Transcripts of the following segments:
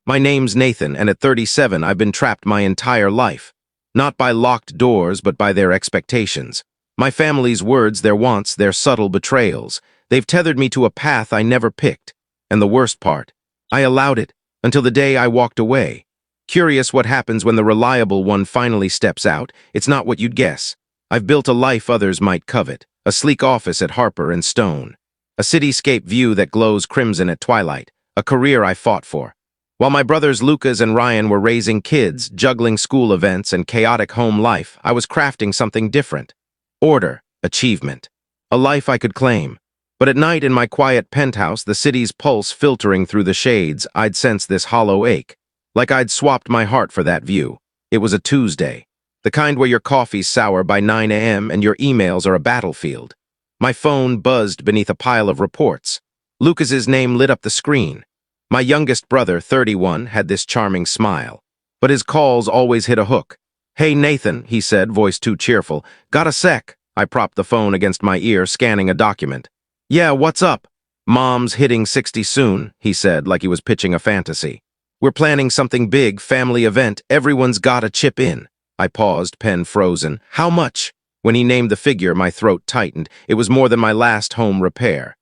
My name's Nathan, and at 37, I've been trapped my entire life. Not by locked doors, but by their expectations. My family's words, their wants, their subtle betrayals. They've tethered me to a path I never picked. And the worst part, I allowed it, until the day I walked away. Curious what happens when the reliable one finally steps out. It's not what you'd guess. I've built a life others might covet, a sleek office at Harper and Stone, a cityscape view that glows crimson at twilight, a career I fought for. While my brothers Lucas and Ryan were raising kids, juggling school events and chaotic home life, I was crafting something different. Order, achievement, a life I could claim. But at night in my quiet penthouse, the city's pulse filtering through the shades, I'd sense this hollow ache, like I'd swapped my heart for that view. It was a Tuesday, the kind where your coffee's sour by 9 a.m. and your emails are a battlefield. My phone buzzed beneath a pile of reports. Lucas's name lit up the screen. My youngest brother, 31, had this charming smile, but his calls always hit a hook. "Hey, Nathan," he said, voice too cheerful. "Got a sec?" I propped the phone against my ear, scanning a document. "Yeah, what's up?" "Mom's hitting 60 soon," he said, like he was pitching a fantasy. "We're planning something big, family event. Everyone's gotta chip in." I paused, pen frozen. "How much?" When he named the figure, my throat tightened. It was more than my last home repair.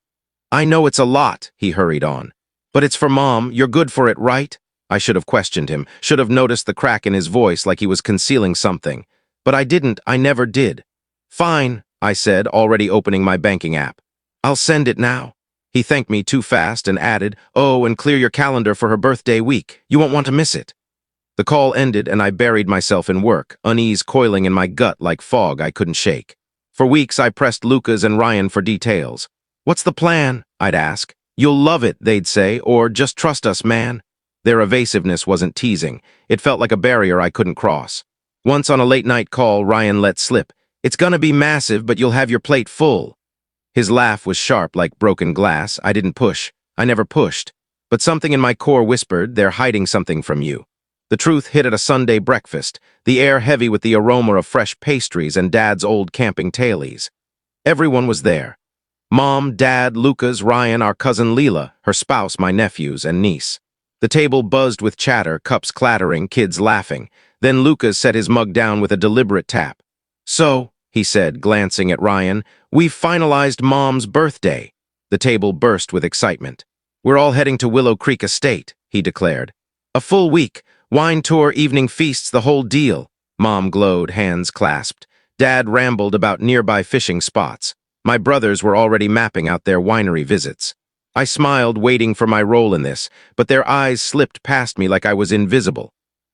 "I know it's a lot," he hurried on. "But it's for Mom. You're good for it, right?" I should have questioned him, should have noticed the crack in his voice like he was concealing something. But I didn't, I never did. "Fine," I said, already opening my banking app. "I'll send it now." He thanked me too fast and added, "Oh, and clear your calendar for her birthday week. You won't want to miss it." The call ended and I buried myself in work, unease coiling in my gut like fog I couldn't shake. For weeks I pressed Lucas and Ryan for details. "What's the plan?" I'd ask. "You'll love it," they'd say, or "Just trust us, man." Their evasiveness wasn't teasing. It felt like a barrier I couldn't cross. Once on a late-night call, Ryan let slip, "It's gonna be massive, but you'll have your plate full." His laugh was sharp like broken glass. I didn't push. I never pushed. But something in my core whispered, "They're hiding something from you." The truth hit at a Sunday breakfast, the air heavy with the aroma of fresh pastries and Dad's old camping tailies. Everyone was there. Mom, Dad, Lucas, Ryan, our cousin Leela, her spouse, my nephews, and niece. The table buzzed with chatter, cups clattering, kids laughing. Then Lucas set his mug down with a deliberate tap. "So," he said, glancing at Ryan, "we've finalized Mom's birthday." The table burst with excitement. "We're all heading to Willow Creek Estate," he declared. "A full week, wine tour, evening feasts, the whole deal." Mom glowed, hands clasped. Dad rambled about nearby fishing spots. My brothers were already mapping out their winery visits. I smiled, waiting for my role in this, but their eyes slipped past me like I was invisible.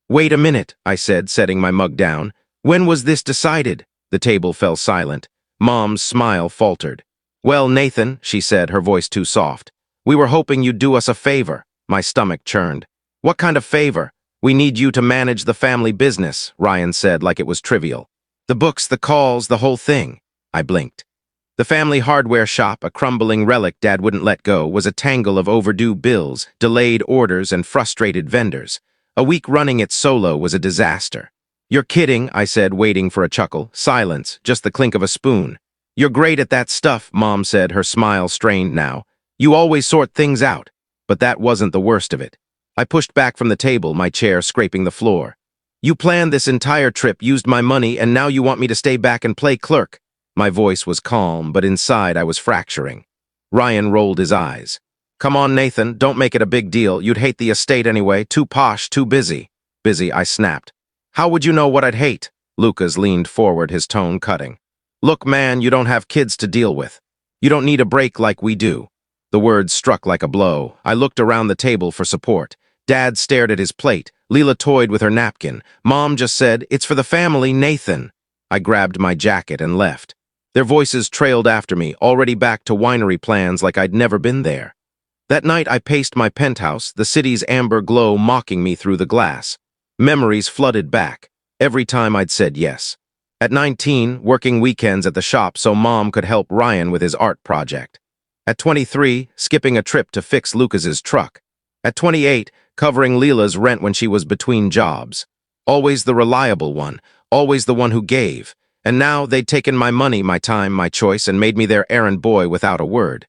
"Wait a minute," I said, setting my mug down. "When was this decided?" The table fell silent. Mom's smile faltered. "Well, Nathan," she said, her voice too soft, "we were hoping you'd do us a favor." My stomach churned. "What kind of favor?" "We need you to manage the family business," Ryan said like it was trivial. "The books, the calls, the whole thing." I blinked. The family hardware shop, a crumbling relic Dad wouldn't let go, was a tangle of overdue bills, delayed orders, and frustrated vendors. A week running it solo was a disaster. "You're kidding," I said, waiting for a chuckle. Silence, just the clink of a spoon. "You're great at that stuff," Mom said, her smile strained now. "You always sort things out." But that wasn't the worst of it. I pushed back from the table, my chair scraping the floor. "You planned this entire trip, used my money, and now you want me to stay back and play clerk." My voice was calm, but inside I was fracturing. Ryan rolled his eyes. "Come on, Nathan, don't make it a big deal. You'd hate the estate anyway. Too posh, too busy." "Busy," I snapped. "How would you know what I'd hate?" Lucas leaned forward, his tone cutting. "Look, man, you don't have kids to deal with. You don't need a break like we do." The words struck like a blow. I looked around the table for support. Dad stared at his plate. Leela toyed with her napkin. Mom just said, "It's for the family, Nathan." I grabbed my jacket and left. Their voices trailed after me, already back to winery plans like I'd never been there. That night I paced my penthouse, the city's amber glow mocking me through the glass. Memories flooded back, every time I'd said yes. At 19, working weekends at the shop so Mom could help Ryan with his art project. At 23, skipping a trip to fix Lucas's truck. At 28, covering Leela's rent when she was between jobs. Always the reliable one, always the one who gave. And now they'd taken my money, my time, my choice, and made me their errand boy without a word.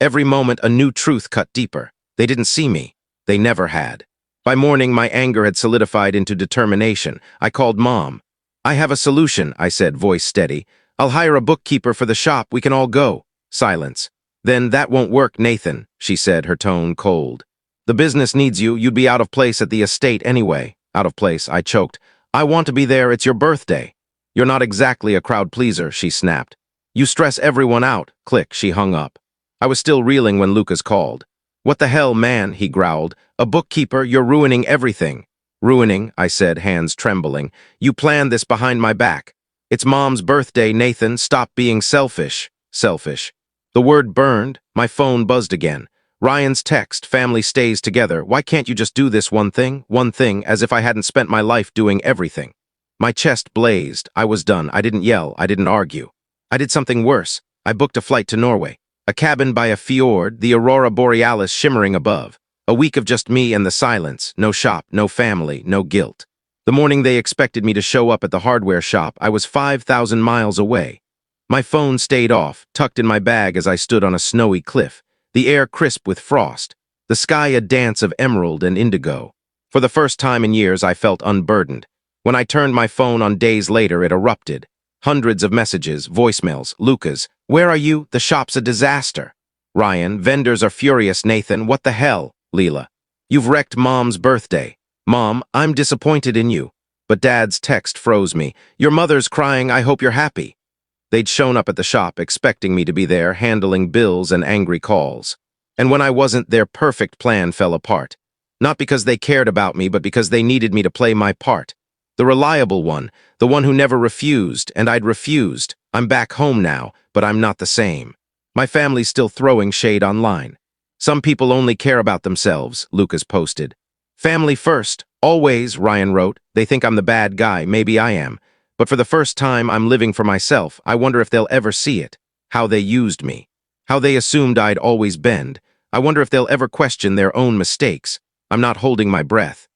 Every moment a new truth cut deeper. They didn't see me. They never had. By morning, my anger had solidified into determination. I called Mom. "I have a solution," I said, voice steady. "I'll hire a bookkeeper for the shop. We can all go." Silence. "Then that won't work, Nathan," she said, her tone cold. "The business needs you. You'd be out of place at the estate anyway." Out of place, I choked. "I want to be there. It's your birthday." "You're not exactly a crowd pleaser," she snapped. "You stress everyone out." Click, she hung up. I was still reeling when Lucas called. "What the hell, man?" he growled. "A bookkeeper, you're ruining everything." "Ruining," I said, hands trembling. "You planned this behind my back. It's Mom's birthday, Nathan. Stop being selfish." Selfish. The word burned. My phone buzzed again. Ryan's text, "Family stays together. Why can't you just do this one thing?" One thing, as if I hadn't spent my life doing everything. My chest blazed. I was done. I didn't yell. I didn't argue. I did something worse. I booked a flight to Norway. A cabin by a fjord, the aurora borealis shimmering above. A week of just me and the silence. No shop, no family, no guilt. The morning they expected me to show up at the hardware shop, I was 5,000 miles away. My phone stayed off, tucked in my bag as I stood on a snowy cliff. The air crisp with frost. The sky a dance of emerald and indigo. For the first time in years, I felt unburdened. When I turned my phone on days later, it erupted. Hundreds of messages, voicemails. "Lucas, where are you? The shop's a disaster." "Ryan, vendors are furious. Nathan, what the hell?" Leela, "You've wrecked Mom's birthday." "Mom, I'm disappointed in you." But Dad's text froze me. "Your mother's crying. I hope you're happy." They'd shown up at the shop, expecting me to be there, handling bills and angry calls. And when I wasn't, their perfect plan fell apart. Not because they cared about me, but because they needed me to play my part. The reliable one, the one who never refused, and I'd refused. I'm back home now, but I'm not the same. My family's still throwing shade online. "Some people only care about themselves," Lucas posted. "Family first, always," Ryan wrote. "They think I'm the bad guy. Maybe I am. But for the first time, I'm living for myself. I wonder if they'll ever see it. How they used me. How they assumed I'd always bend. I wonder if they'll ever question their own mistakes. I'm not holding my breath."